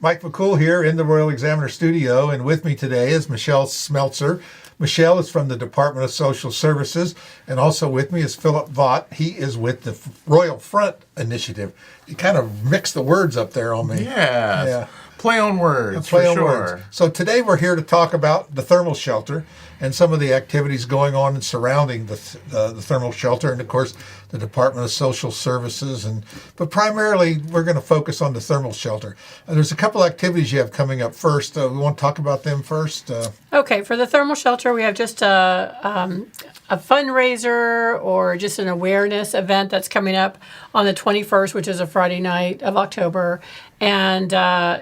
Mike McCool here in the Royal Examiner studio, and with me today is Michelle Smelzer. Michelle is from the Department of Social Services, and also with me is Philip Vaught. He is with the Royal Front Initiative. You kind of mixed the words up there on me. Yeah. Play on words, Play for on sure. words. So today we're here to talk about the thermal shelter and some of the activities going on and surrounding the thermal shelter, and of course the Department of Social Services. But primarily we're going to focus on the thermal shelter. There's a couple activities you have coming up first. We want to talk about them first. Okay, for the thermal shelter, we have just a fundraiser or just an awareness event that's coming up on the 21st, which is a Friday night of October. And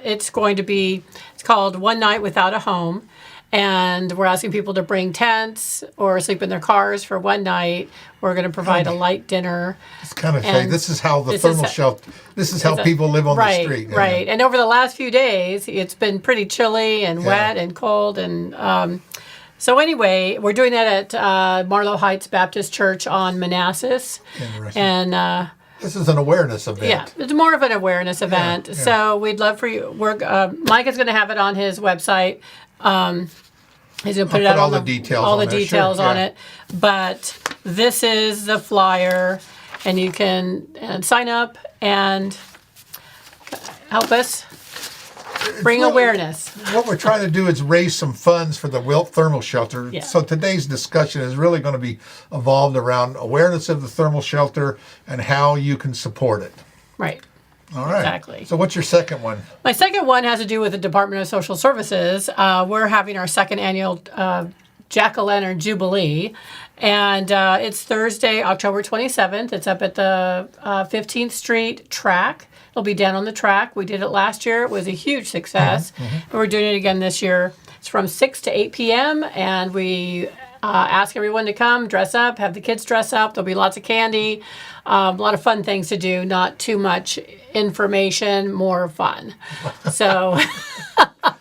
it's called One Night Without a Home. And we're asking people to bring tents or sleep in their cars for one night. We're going to provide a light dinner. It's kind of say this is how the thermal shelter. This is how people live on the street. Right. And over the last few days, it's been pretty chilly and wet and cold. And so anyway, we're doing that at Marlow Heights Baptist Church on Manassas. And this is an awareness event. Yeah, it's more of an awareness event. Yeah. So we'd love for you. Mike is going to have it on his website. He's going to put it out all the details on it. But this is the flyer, and you can sign up and help us bring awareness. What we're trying to do is raise some funds for the Wilt Thermal Shelter. Yeah. So today's discussion is really going to be evolved around awareness of the thermal shelter and how you can support it. Right. All right. Exactly. So what's your second one? My second one has to do with the Department of Social Services. We're having our second annual Jack-o'-lantern Jubilee. And it's Thursday, October 27th. It's up at the 15th Street track. It'll be down on the track. We did it last year. It was a huge success. And we're doing it again this year. It's from 6 to 8 p.m. And we ask everyone to come, dress up, have the kids dress up. There'll be lots of candy, a lot of fun things to do, not too much information, more fun. So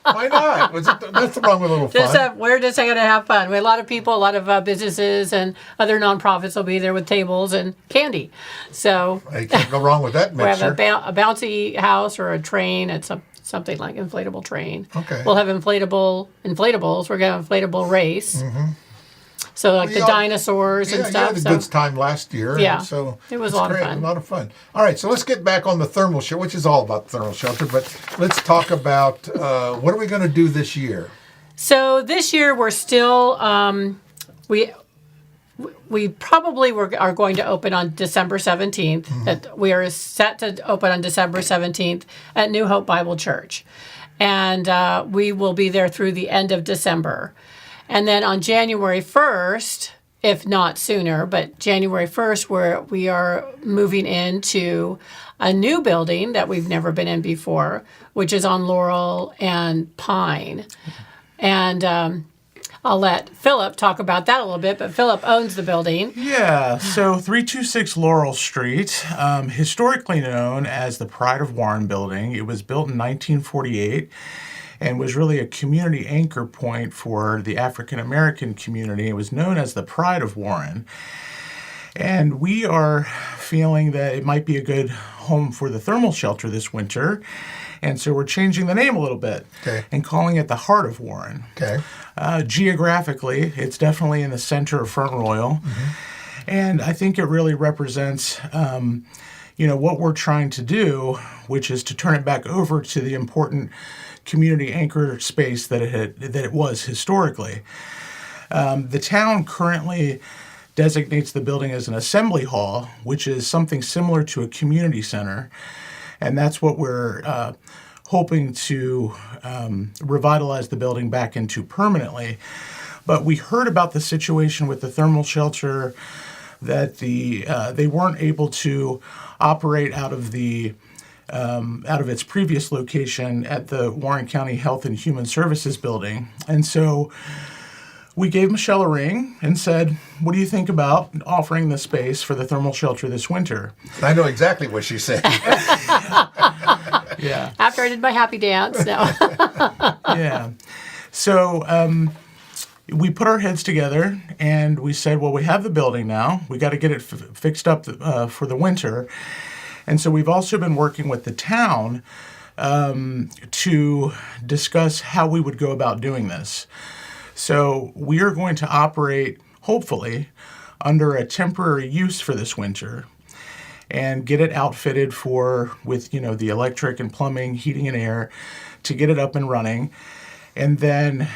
why not? That's wrong with a little fun. We're just going to have fun. We have a lot of people, a lot of businesses and other nonprofits will be there with tables and candy. So you can't go wrong with that mixture. We have a bouncy house or a train. It's something like inflatable train. Okay. We'll have inflatables. We're going to have an inflatable race. Mm-hmm. So like the dinosaurs and stuff. You had a good time last year. Yeah, so it was a lot of fun. A lot of fun. All right, so let's get back on the thermal shelter, which is all about the thermal shelter. But let's talk about what are we going to do this year? So this year we're still we probably are going to open on December 17th. Mm-hmm. We are set to open on December 17th at New Hope Bible Church, and we will be there through the end of December. And then on January 1st, if not sooner, but January 1st, we are moving into a new building that we've never been in before, which is on Laurel and Pine. And I'll let Philip talk about that a little bit, but Philip owns the building. Yeah, so 326 Laurel Street, historically known as the Pride of Warren Building. It was built in 1948. And was really a community anchor point for the African American community. It was known as the Pride of Warren. And we are feeling that it might be a good home for the thermal shelter this winter. And so we're changing the name a little bit and calling it the Heart of Warren. Okay. Geographically, it's definitely in the center of Front Royal. Mm-hmm. And I think it really represents what we're trying to do, which is to turn it back over to the important community anchor space that it was historically. The town currently designates the building as an assembly hall, which is something similar to a community center, and that's what we're hoping to revitalize the building back into permanently. But we heard about the situation with the thermal shelter, that they weren't able to operate out of its previous location at the Warren County Health and Human Services building. And so we gave Michelle a ring and said, what do you think about offering the space for the thermal shelter this winter? I know exactly what she said. Yeah. After I did my happy dance, no. Yeah. So we put our heads together and we said, well, we have the building now. We got to get it fixed up for the winter. And so we've also been working with the town to discuss how we would go about doing this. So we are going to operate, hopefully, under a temporary use for this winter and get it outfitted with the electric and plumbing, heating and air to get it up and running. And then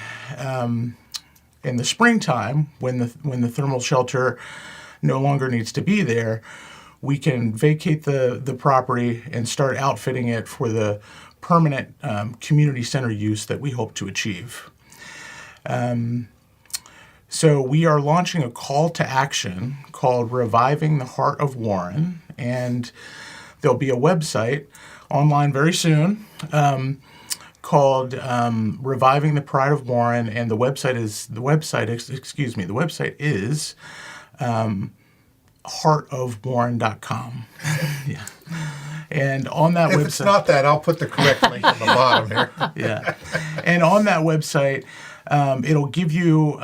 in the springtime, when the thermal shelter no longer needs to be there, we can vacate the property and start outfitting it for the permanent community center use that we hope to achieve. So we are launching a call to action called Reviving the Heart of Warren, and there'll be a website online very soon called Reviving the Pride of Warren, and the website is heartofwarren.com. Yeah. And on that website, if it's not that, I'll put the correct link at the bottom here. Yeah. And on that website, it'll give you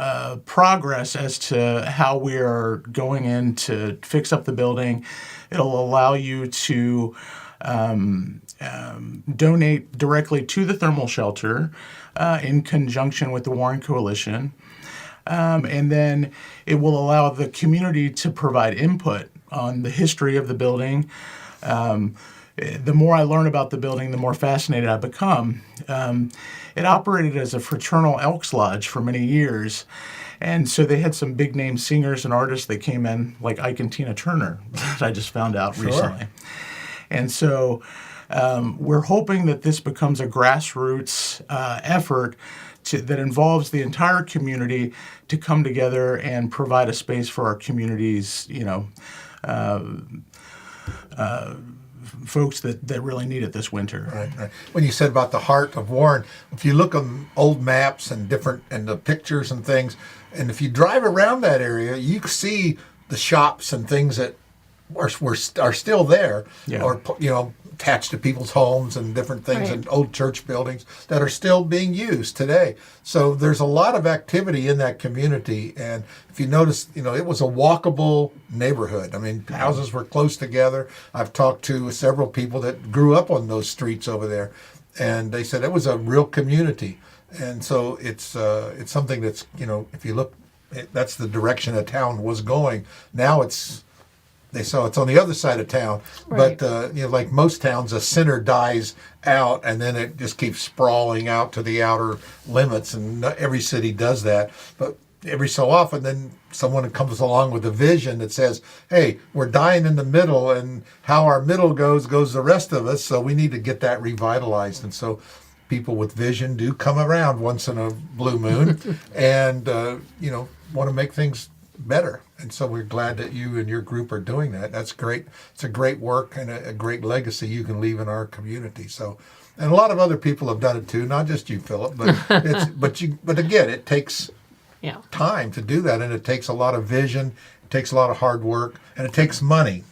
progress as to how we are going in to fix up the building. It'll allow you to donate directly to the thermal shelter in conjunction with the Warren Coalition. And then it will allow the community to provide input on the history of the building. The more I learn about the building, the more fascinated I become. It operated as a fraternal Elks Lodge for many years. And so they had some big name singers and artists that came in, like Ike and Tina Turner, that I just found out recently. And so we're hoping that this becomes a grassroots effort that involves the entire community to come together and provide a space for our communities, folks that really need it this winter. Right. When you said about the heart of Warren, if you look on old maps and the pictures and things, and if you drive around that area, you see the shops and things that are still there, or attached to people's homes and different things, and old church buildings that are still being used today. So there's a lot of activity in that community, and if you notice, it was a walkable neighborhood. I mean, houses were close together. I've talked to several people that grew up on those streets over there, and they said it was a real community. And so it's something that's, if you look, that's the direction a town was going. Now it's on the other side of town, but like most towns, a center dies out, and then it just keeps sprawling out to the outer limits, and not every city does that. But every so often, then someone comes along with a vision that says, "Hey, we're dying in the middle, and how our middle goes the rest of us. So we need to get that revitalized." And so people with vision do come around once in a blue moon, and want to make things better. And so we're glad that you and your group are doing that. That's great. It's a great work and a great legacy you can leave in our community. So, and a lot of other people have done it too, not just you, Philip. But but again, it takes time to do that, and it takes a lot of vision, it takes a lot of hard work, and it takes money.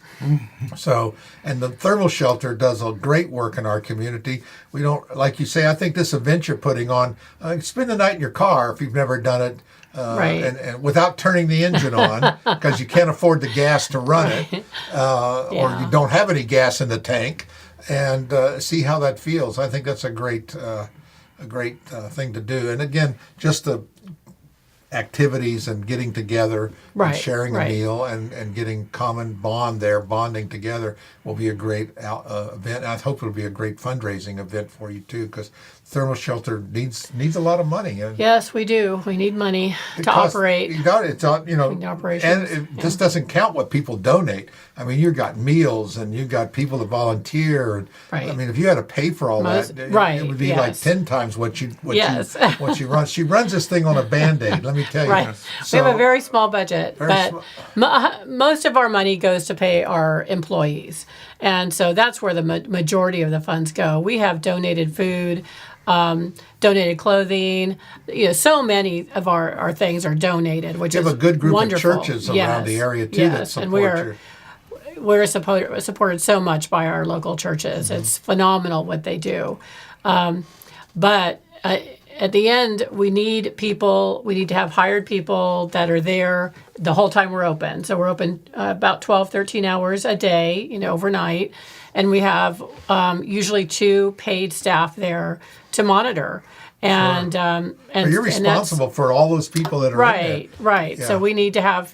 So, and the thermal shelter does a great work in our community. We don't, like you say, I think this event you're putting on, spend the night in your car if you've never done it. And without turning the engine on, because you can't afford the gas to run it, or you don't have any gas in the tank, and see how that feels. I think that's a great thing to do. And again, just the activities and getting together and sharing a meal and getting common bonding together will be a great event. I hope it'll be a great fundraising event for you too, because thermal shelter needs a lot of money. Yes, we do. We need money to operate. You got it. It's and it just doesn't count what people donate. I mean, you've got meals and you've got people that volunteer. I mean, if you had to pay for all that, it would be like 10 times what you run. She runs this thing on a Band-Aid. Let me tell you. Right. So, we have a very small budget, but most of our money goes to pay our employees. And so that's where the majority of the funds go. We have donated food, donated clothing. So many of our things are donated, which is wonderful. You have a good group of churches around the area too that support you. We're supported so much by our local churches. Mm-hmm. It's phenomenal what they do. But at the end, we need people. We need to have hired people that are there the whole time we're open. So we're open about 12, 13 hours a day, overnight. And we have usually 2 paid staff there to monitor. And But you're and that's- responsible for all those people that are in Right. Yeah. So we need to have,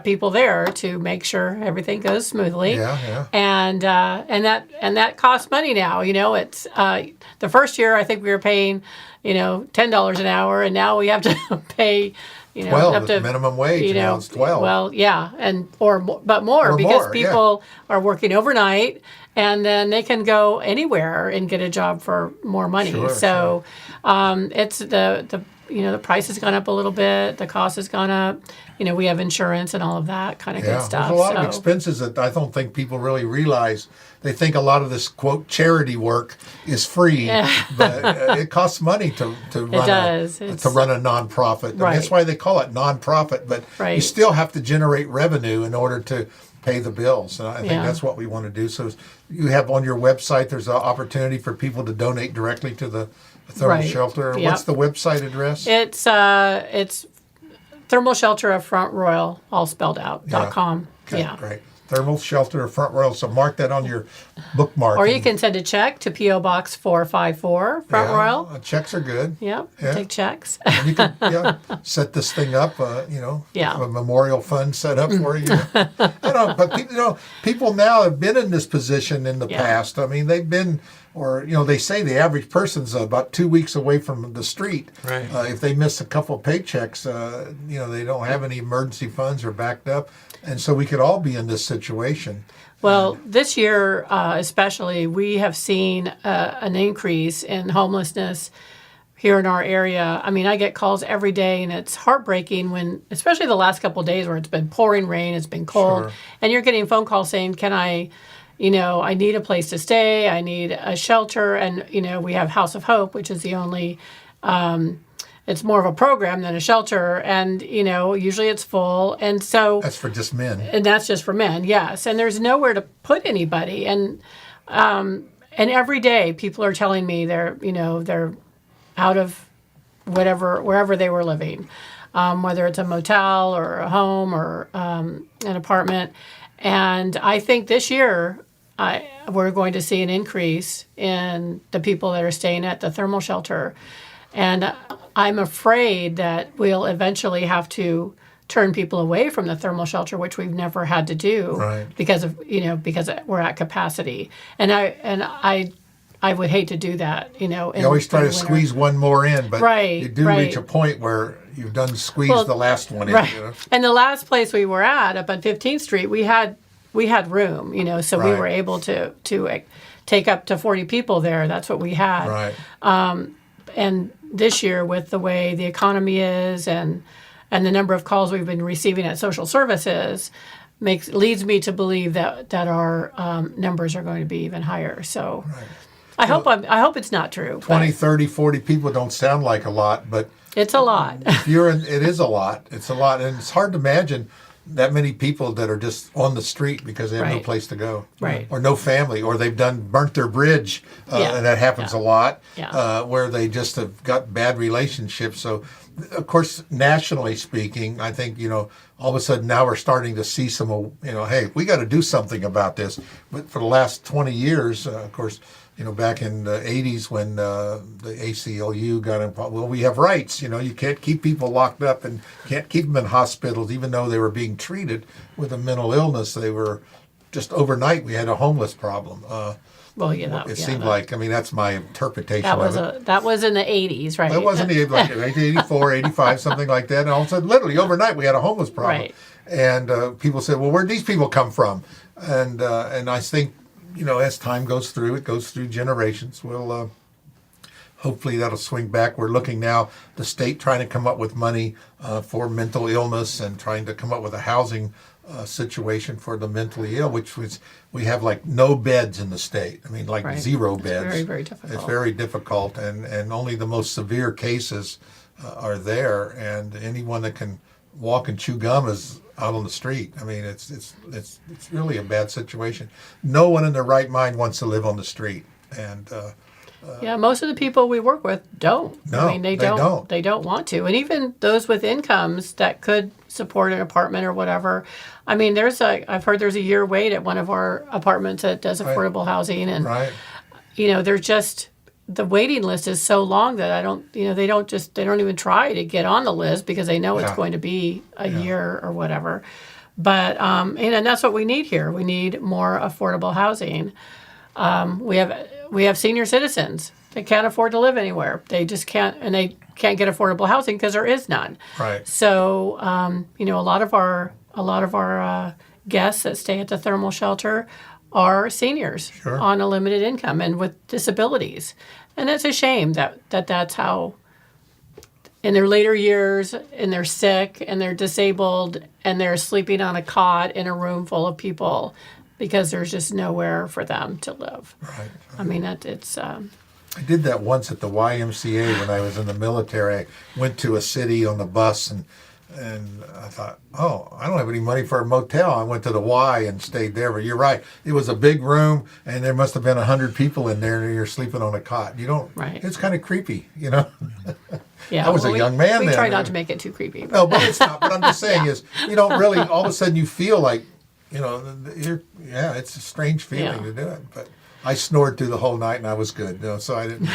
people there to make sure everything goes smoothly. Yeah. And that costs money now. It's the first year I think we were paying, $10 an hour, and now we have to pay, 12 up is to minimum wage. Now it's 12. Well, yeah, but more Or because more, people are working overnight, and then they can go anywhere and get a job for more money. Sure, So it's the price has gone up a little bit, the cost has gone up. We have insurance and all of that kind of good stuff. There's a lot of So- expenses that I don't think people really realize. They think a lot of this, quote, charity work is free, but it costs money to run does. to run a nonprofit. I mean, Right. that's why they call it nonprofit, but you Right. still have to generate revenue in order to pay the bills. And I think Yeah. that's what we want to do. So you have on your website, there's an opportunity for people to donate directly to the thermal Right. shelter. Yep. What's the website address? It's Thermal Shelter of Front Royal, all spelled out, .com. Okay, Yeah. great. Thermal Shelter of Front Royal. So mark that on your bookmark. Or you can send a check to P.O. Box 454, Front Royal. Checks are good. Yep, Yeah. take checks. And you can set this thing up, Yeah. have a memorial fund set up for you. I don't, but people now have been in this position in the Yeah. past. I mean, they've been, or, they say the average person's about 2 weeks away from the street. Right. If they miss a couple paychecks, they don't have any emergency funds or backed up. And so we could all be in this situation. Well, this year especially, we have seen an increase in homelessness here in our area. I mean, I get calls every day, and it's heartbreaking when, especially the last couple of days where it's been pouring rain, it's been cold, Sure. and you're getting phone calls saying, can I need a place to stay, I need a shelter, and, we have House of Hope, which is the only, it's more of a program than a shelter, and, usually it's full, and so... That's for just men. And that's just for men, yes. And there's nowhere to put anybody. And every day people are telling me they're out of wherever they were living, whether it's a motel or a home or an apartment. And I think this year we're going to see an increase in the people that are staying at the thermal shelter. And I'm afraid that we'll eventually have to turn people away from the thermal shelter, which we've never had to do Right. because we're at capacity. And I would hate to do that, You always try to squeeze one more in, but Right, you do right. reach a point where you've done squeezed Well, the last one right. in. And the last place we were at, up on 15th Street, we had room, so we Right. were able to take up to 40 people there. That's what we had. Right. And this year, with the way the economy is and the number of calls we've been receiving at social services, leads me to believe that our numbers are going to be even higher. So I hope it's not true. 20, but 30, 40 people don't sound like a lot, but it's a lot. if it is a lot. It's a lot. And it's hard to imagine that many people that are just on the street because they have no Right. place to go. Right. Or no family, or they've burnt their bridge, Yeah. and that happens a lot, Yeah. where they just have got bad relationships. So, of course, nationally speaking, I think, all of a sudden now we're starting to see some, hey, we got to do something about this. But for the last 20 years, of course, back in the 80s when the ACLU got involved, well, we have rights. You can't keep people locked up and can't keep them in hospitals, even though they were being treated with a mental illness. They were just overnight, we had a homeless problem. Well, yeah, It seemed like, that's my interpretation that was of it. that was in the 80s, right? It wasn't even like 1984, 85, something like that. And all of a sudden, literally overnight, we had a homeless problem. Right. And people said, well, where'd these people come from? And I think, as time goes through, it goes through generations. We'll hopefully that'll swing back. We're looking now, the state trying to come up with money for mental illness and trying to come up with a housing situation for the mentally ill, which was, we have like no beds in the state. Right. 0 It's beds. very, very difficult. It's very difficult, and only the most severe cases are there, and anyone that can walk and chew gum is out on the street. It's really a bad situation. No one in their right mind wants to live on the street, and Yeah, most of the people we work with don't. No, I mean, they don't. They don't want to, and even those with incomes that could support an apartment or whatever. I mean, I've heard there's a year wait at one of our apartments that does affordable housing, and Right. they're just the waiting list is so long that I don't, they don't even try to get on the list because they know it's Yeah. going to be a year or whatever. But and that's what we need here. We need more affordable housing. We have senior citizens that can't afford to live anywhere. They just can't, and they can't get affordable housing because there is none. Right. So a lot of our guests that stay at the thermal shelter are seniors Sure. on a limited income and with disabilities, and it's a shame that's how. In their later years, and they're sick, and they're disabled, and they're sleeping on a cot in a room full of people because there's just nowhere for them to live. Right. I mean, it's I did that once at the YMCA when I was in the military. I went to a city on the bus and I thought, oh, I don't have any money for a motel. I went to the Y and stayed there. But you're right. It was a big room and there must have been 100 people in there and you're sleeping on a cot. You don't, Right. It's kind of creepy, you know? yeah. I was a young man we then. try not to make it too creepy. But. No, but it's not. What I'm just saying is you don't really, all of a sudden you feel like, it's a strange feeling to do it. But I snored through the whole night and I was good. So I didn't,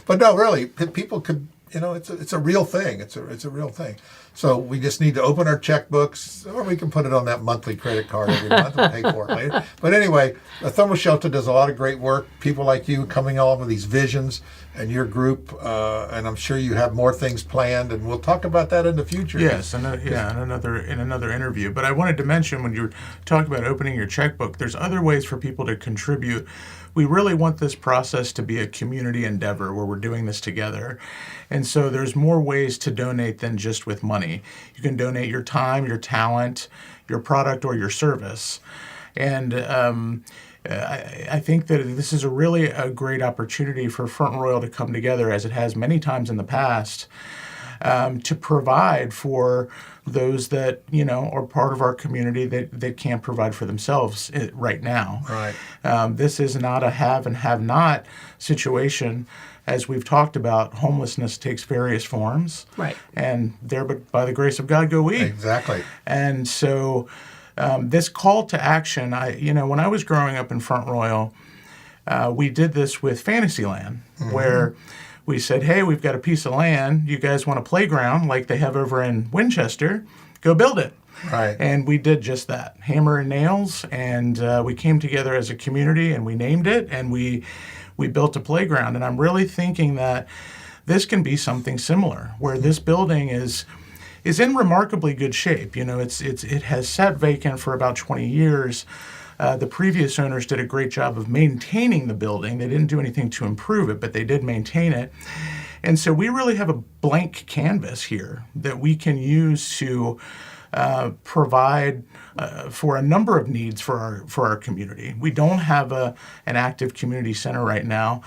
But no, really, people could, it's a real thing. It's a real thing. So we just need to open our checkbooks, or we can put it on that monthly credit card every month and pay for it later. But anyway, the Thermal Shelter does a lot of great work. People like you coming on with these visions and your group, and I'm sure you have more things planned, and we'll talk about that in the future. Yes, in another interview. But I wanted to mention when you were talking about opening your checkbook, there's other ways for people to contribute. We really want this process to be a community endeavor where we're doing this together. And so there's more ways to donate than just with money. You can donate your time, your talent, your product, or your service. And I think that this is a great opportunity for Front Royal to come together, as it has many times in the past, to provide for those that are part of our community that can't provide for themselves right now. Right. This is not a have and have not situation. As we've talked about, homelessness takes various forms. Right. And there, but by the grace of God, go we. Exactly. And so this call to action, when I was growing up in Front Royal, we did this with Fantasyland, where we said, hey, we've got a piece of land. You guys want a playground like they have over in Winchester? Go build it. Right. And we did just that, hammer and nails. And we came together as a community and we named it and we built a playground. And I'm really thinking that this can be something similar, where this building is in remarkably good shape. It has sat vacant for about 20 years. The previous owners did a great job of maintaining the building. They didn't do anything to improve it, but they did maintain it. And so we really have a blank canvas here that we can use to provide for a number of needs for our community. We don't have an active community center right now.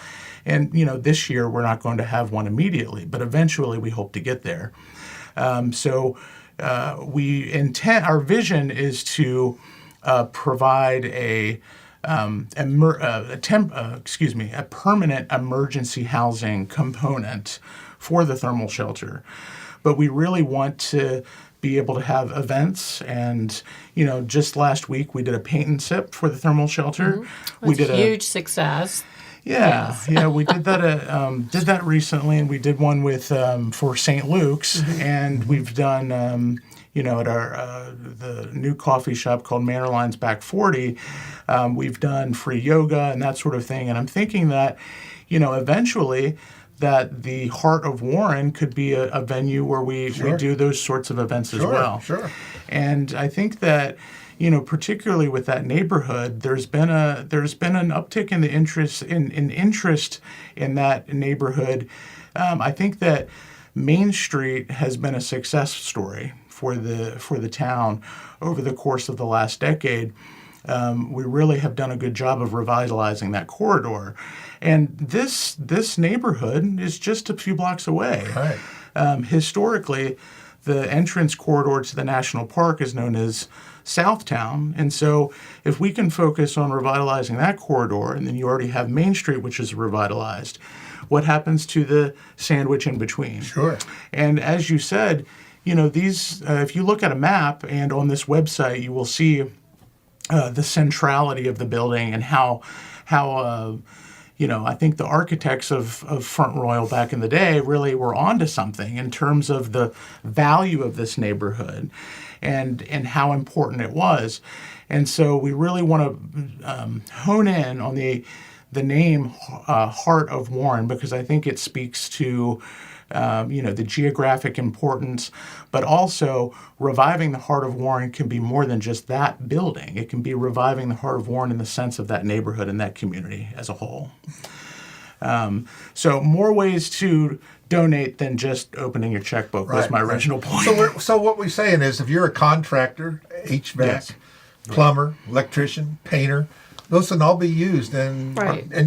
And, this year we're not going to have one immediately, but eventually we hope to get there. Our vision is to provide a permanent emergency housing component for the thermal shelter. But we really want to be able to have events, and just last week we did a paint and sip for the thermal shelter. Mm-hmm. We did a huge success. Yeah, yes. We did that recently, and we did one with for St. Luke's, and we've done at our the new coffee shop called Mannerline's Back 40. We've done free yoga and that sort of thing, and I'm thinking that eventually that the Heart of Warren could be a venue where we do those sorts of events as well. Sure. And I think that particularly with that neighborhood, there's been an uptick in the interest in that neighborhood. I think that Main Street has been a success story for the town over the course of the last decade. We really have done a good job of revitalizing that corridor, and this neighborhood is just a few blocks away. Right. Historically, the entrance corridor to the national park is known as Southtown, and so if we can focus on revitalizing that corridor, and then you already have Main Street, which is revitalized, what happens to the sandwich in between? Sure. And as you said, these, if you look at a map and on this website, you will see the centrality of the building and how I think the architects of Front Royal back in the day really were onto something in terms of the value of this neighborhood and how important it was. And so we really want to hone in on the name Heart of Warren, because I think it speaks to the geographic importance, but also reviving the Heart of Warren can be more than just that building. It can be reviving the Heart of Warren in the sense of that neighborhood and that community as a whole. So more ways to donate than just opening your checkbook was my original point. So what we're saying is, if you're a contractor, HVAC, Yes. plumber, electrician, painter, those can all be used, and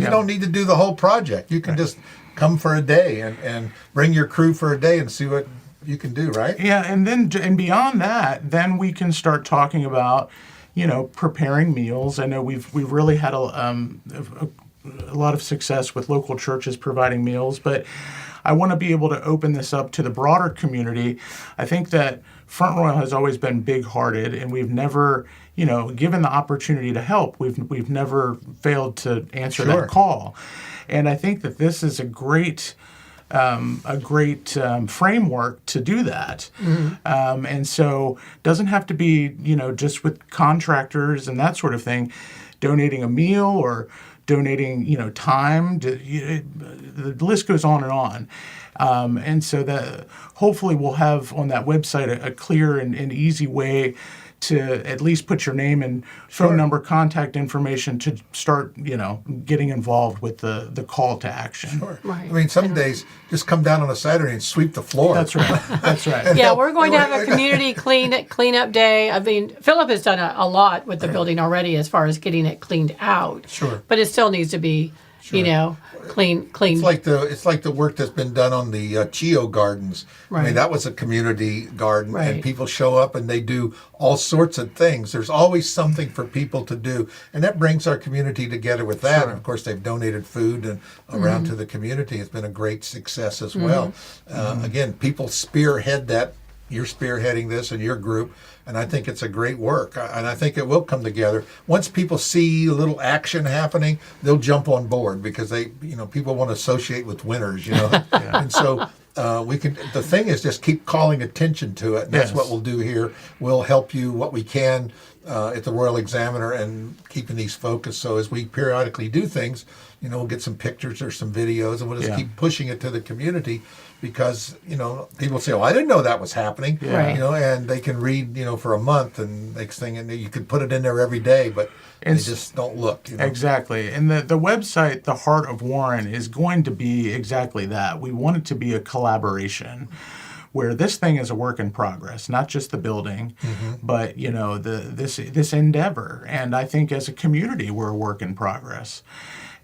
you don't need to do the whole project. You can just come for a day and bring your crew for a day and see what you can do, right? Yeah, and beyond that, then we can start talking about, preparing meals. I know we've really had a lot of success with local churches providing meals, but I want to be able to open this up to the broader community. I think that Front Royal has always been big-hearted, and we've never, given the opportunity to help, we've never failed to answer that call. And I think that this is a great framework to do that. Mm-hmm. And so it doesn't have to be, just with contractors and that sort of thing, donating a meal or donating, time. The list goes on and on. And so that hopefully we'll have on that website a clear and easy way to at least put your name and phone number, contact information to start, getting involved with the call to action. Sure. Right. I mean, some days just come down on a Saturday and sweep the floor. That's right. That's right. Yeah, we're going to have a community cleanup day. I mean, Philip has done a lot with the building already as far as getting it cleaned out. Sure. But it still needs to be, clean. It's like the work that's been done on the Chio Gardens. I mean, that was a community garden, and people show up and they do all sorts of things. There's always something for people to do, and that brings our community together with that. And of course, they've donated food and around to the community. It's been a great success as well. Again, people spearhead that. You're spearheading this in your group, and I think it's a great work, and I think it will come together. Once people see a little action happening, they'll jump on board, because people want to associate with winners, and so we can. The thing is, just keep calling attention to it, and that's what we'll do here. We'll help you what we can at the Royal Examiner and keeping these focused. So as we periodically do things, we'll get some pictures or some videos, and we'll just keep pushing it to the community. Because, people say, I didn't know that was happening, and they can read, for a month, and next thing, and you could put it in there every day, but they just don't look. Exactly. And the website, The Heart of Warren, is going to be exactly that. We want it to be a collaboration where this thing is a work in progress, not just the building, but, this endeavor. And I think as a community, we're a work in progress.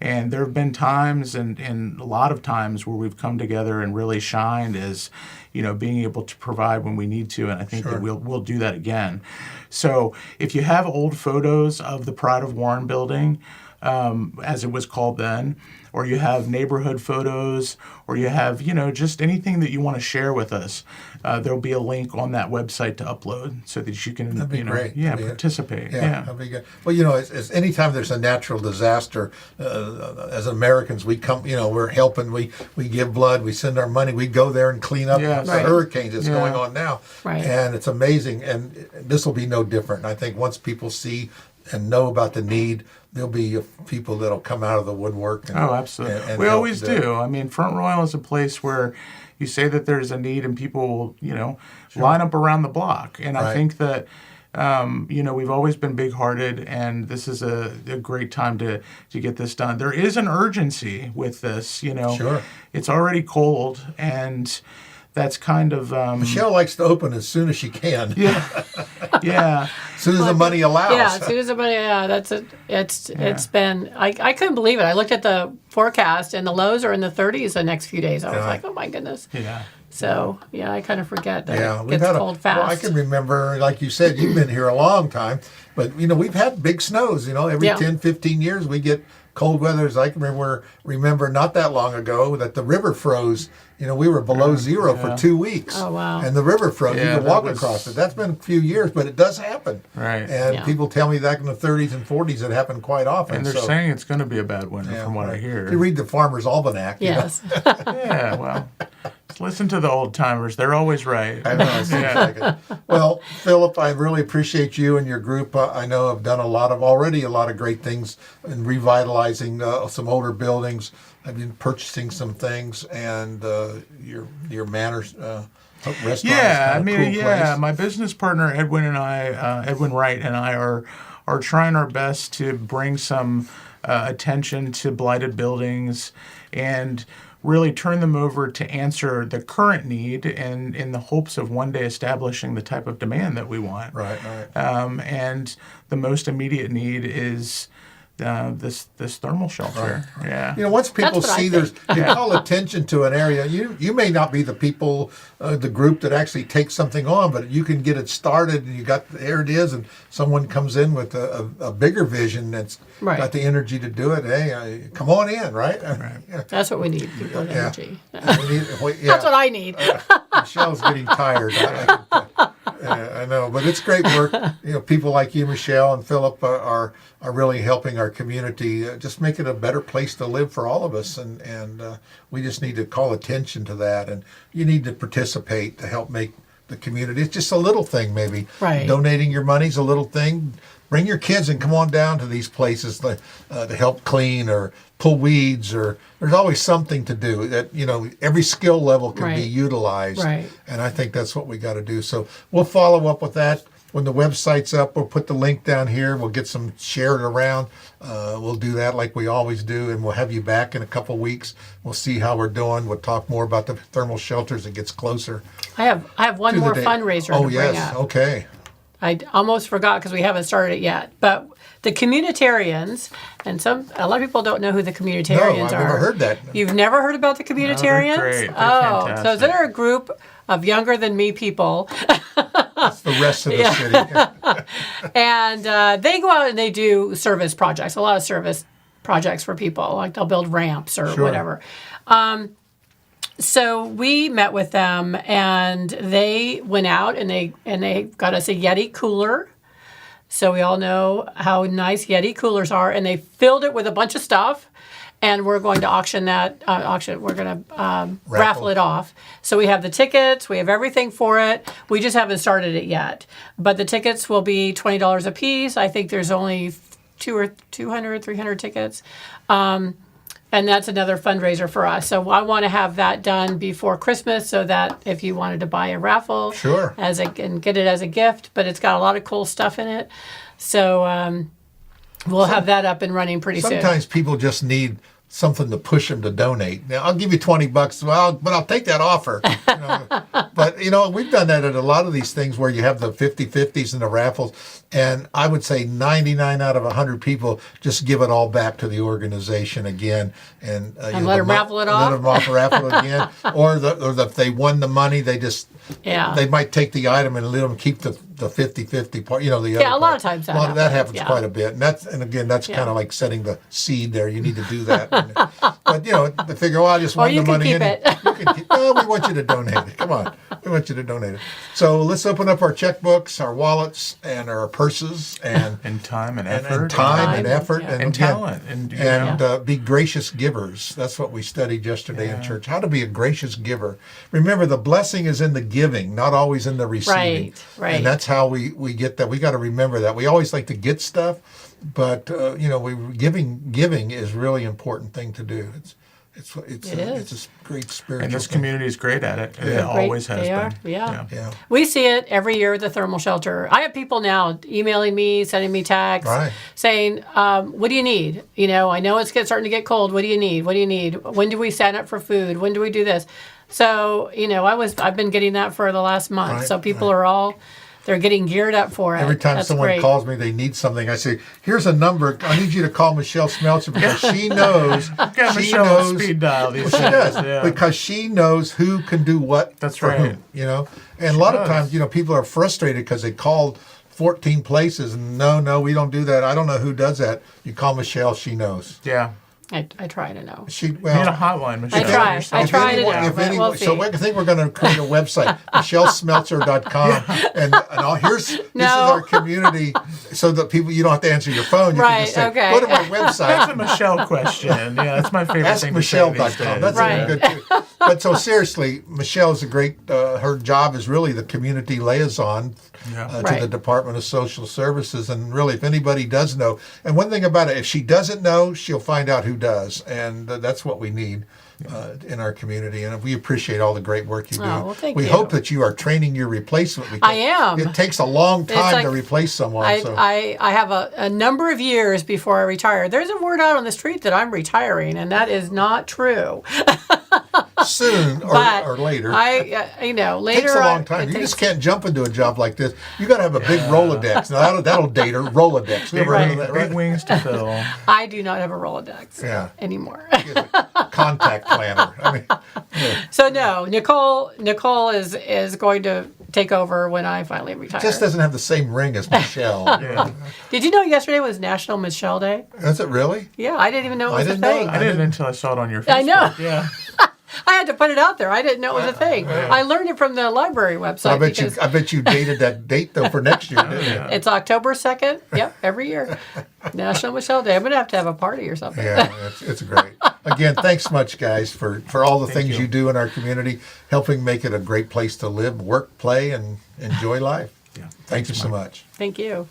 And there have been times and a lot of times where we've come together and really shined as, being able to provide when we need to. And I think that we'll do that again. So if you have old photos of the Pride of Warren building, as it was called then, or you have neighborhood photos, or you have, just anything that you want to share with us, there'll be a link on that website to upload so that you can, great. Participate. That'd be good. Well, as anytime there's a natural disaster, as Americans, we come, we're helping, we give blood, we send our money, we go there and clean up the hurricanes that's going on now. Right. And it's amazing, and this will be no different. I think once people see and know about the need, there'll be people that'll come out of the woodwork. Absolutely. And we always do. I mean, Front Royal is a place where you say that there's a need and people will, line up around the block. And I think that, we've always been big-hearted, and this is a great time to get this done. There is an urgency with this, It's already cold, and that's kind of... Michelle likes to open as soon as she can. Yeah. Yeah. As soon as the money allows. Yeah, as soon as the money, that's it. It's been, I couldn't believe it. I looked at the forecast, and the lows are in the 30s the next few days. I was like, oh my goodness. Yeah. So, I kind of forget that it gets cold fast. Well, I can remember, like you said, you've been here a long time, but, we've had big snows, every 10, 15 years we get cold weathers. I can remember not that long ago that the river froze. We were below zero for 2 weeks. Oh, wow. And the river froze. Yeah, you could walk across it. That's been a few years, but it does happen. Right. And people tell me back in the 30s and 40s it happened quite often. And they're saying it's going to be a bad winter from what I hear. If you read the Farmer's Almanac. Yes. Yeah, well, just listen to the old timers. They're always right. I know. It seems like it. Well, Philip, I really appreciate you and your group. I know have done already a lot of great things in revitalizing some older buildings. I've been purchasing some things, and your Manners restaurant. Yeah, is kind of cool place. my business partner Edwin Wright and I are trying our best to bring some attention to blighted buildings and really turn them over to answer the current need and in the hopes of one day establishing the type of demand that we want. Right. And the most immediate need is this thermal shelter. Right. Yeah. Once people That's what I see think. you call attention to an area, you may not be the people, the group that actually takes something on, but you can get it started and there it is, and someone comes in with a bigger vision that's Right. got the energy to do it. Hey, come on in, right? Yeah. That's what we need, people with energy. That's That's what I need. Michelle's getting tired. I know, but it's great work. People like you, Michelle, and Philip are really helping our community just make it a better place to live for all of us. And we just need to call attention to that. And you need to participate to help make the community. It's just a little thing, maybe. Right. Donating your money's a little thing. Bring your kids and come on down to these places to help clean or pull weeds, or there's always something to do that, every skill level can be Right. utilized. Right. And I think that's what we got to do. So we'll follow up with that. When the website's up, we'll put the link down here. We'll get some shared around. We'll do that like we always do, and we'll have you back in a couple weeks. We'll see how we're doing. We'll talk more about the thermal shelters as it gets closer. I have one to the more day. fundraiser Oh, to bring yes. up. Okay. I almost forgot because we haven't started it yet. But the communitarians, and a lot of people don't know who the communitarians No, are. I've never heard that. You've never heard about the communitarians? great. They're so fantastic. they're a group of younger than me people, That's the rest of the city. and they go out and they do service projects, a lot of service projects for people, like they'll build ramps or Sure. whatever. So we met with them, and they went out and they got us a Yeti cooler. So we all know how nice Yeti coolers are, and they filled it with a bunch of stuff. And we're going to auction that. We're going to raffle it off. So we have the tickets. We have everything for it. We just haven't started it yet. But the tickets will be $20 a piece. I think there's only 200, 300 tickets. And that's another fundraiser for us. So I want to have that done before Christmas so that if you wanted to buy a raffle Sure. and get it as a gift, but it's got a lot of cool stuff in it. So we'll have that up and running pretty soon. Sometimes people just need something to push them to donate. Now, I'll give you $20. Well, but I'll take that offer. But, we've done that at a lot of these things where you have the 50-50s and the raffles. And I would say 99 out of 100 people just give it all back to the organization again. And let them raffle it off? Let them raffle it again. Or if they won the money, they just... Yeah. They might take the item and let them keep the 50-50 part, the other Yeah, a lot part. of times that A lot of that happens, happens yeah. quite a bit. And again, that's Yeah. kind of like setting the seed there. You need to do that. But, they figure, well, I just want you the can money keep in. it. You can keep, no, we want you to donate it. Come on. We want you to donate it. So let's open up our checkbooks, our wallets, and our purses, and time and and effort. time and Yeah. effort, Yeah. and And again, talent. And be gracious givers. That's what we studied yesterday in church. How to be a gracious giver. Remember, the blessing is in the giving, not always in the receiving. Right. And that's how we get that. We got to remember that. We always like to get stuff, but giving is really important thing to do. It's a great spiritual. this thing. community is great at it. It Great. always has They been. are, yeah. Yeah. We see it every year at the thermal shelter. I have people now emailing me, sending me texts, Right. saying, "What do you need? I know it's starting to get cold. What do you need? What do you need? When do we sign up for food? When do we do this?" So I've been getting that for the last month. Right, So people are they're getting geared up for it. Every time That's someone great. calls me, they need something. I say, "Here's a number. I need you to call Michelle Smelzer because she knows. Got she Michelle knows on speed dial these Well, she days. does Yeah. because she knows who can do what. That's for right. whom, And a lot of does. times, people are frustrated because they called 14 places. And no, we don't do that. I don't know who does that. You call Michelle, she knows. Yeah. I try to know. She Need a well. hotline, Michelle. I try to know, If but anyone, we'll see. so I think we're going to create a website, michellesmelzer.com, and all, this is our community, so that people, you don't have to answer your phone. You can just say, Right, okay. go to my That's a website, Michelle question. Yeah, that's my favorite thing to say these askmichelle.com. days. That's Right. even good too. But so seriously, Michelle is a great, her job is really the community liaison to Right. the Department of Social Services. And really, if anybody does know, and one thing about it, if she doesn't know, she'll find out who does. And that's what we need in our community. And we appreciate all the great work you do. Oh, well, thank we you. hope that you are training your replacement. Because I am. It takes a long time like- to replace someone. I have a number of years before I retire. There's a word out on the street that I'm retiring, and that is not true. Soon But or later. Later. It takes a long time. You just can't jump into a job like this. You got to have a big Rolodex. Now that'll date her. Rolodex. You ever heard of that, right? Big wings to fill. I do not have a Rolodex anymore. Contact planner. I mean, So no, Nicole is going to take over when I finally retire. just doesn't have the same ring as Michelle. Yeah. Did you know yesterday was National Michelle Day? Is it really? Yeah, I didn't even know it I was a didn't know thing. it. I didn't until I saw it on your Facebook. I know. Yeah. I had to put it out there. I didn't know it was a thing. I learned it from the library website. I bet you dated that date though for next year, didn't you? It's October 2nd. Yep, every year. National Michelle Day. I'm going to have a party or something. Yeah, it's great. Again, thanks much, guys, for all the things you. you do in our community, helping make it a great place to live, work, play, and enjoy life. Yeah. Thank you so much. Thank you.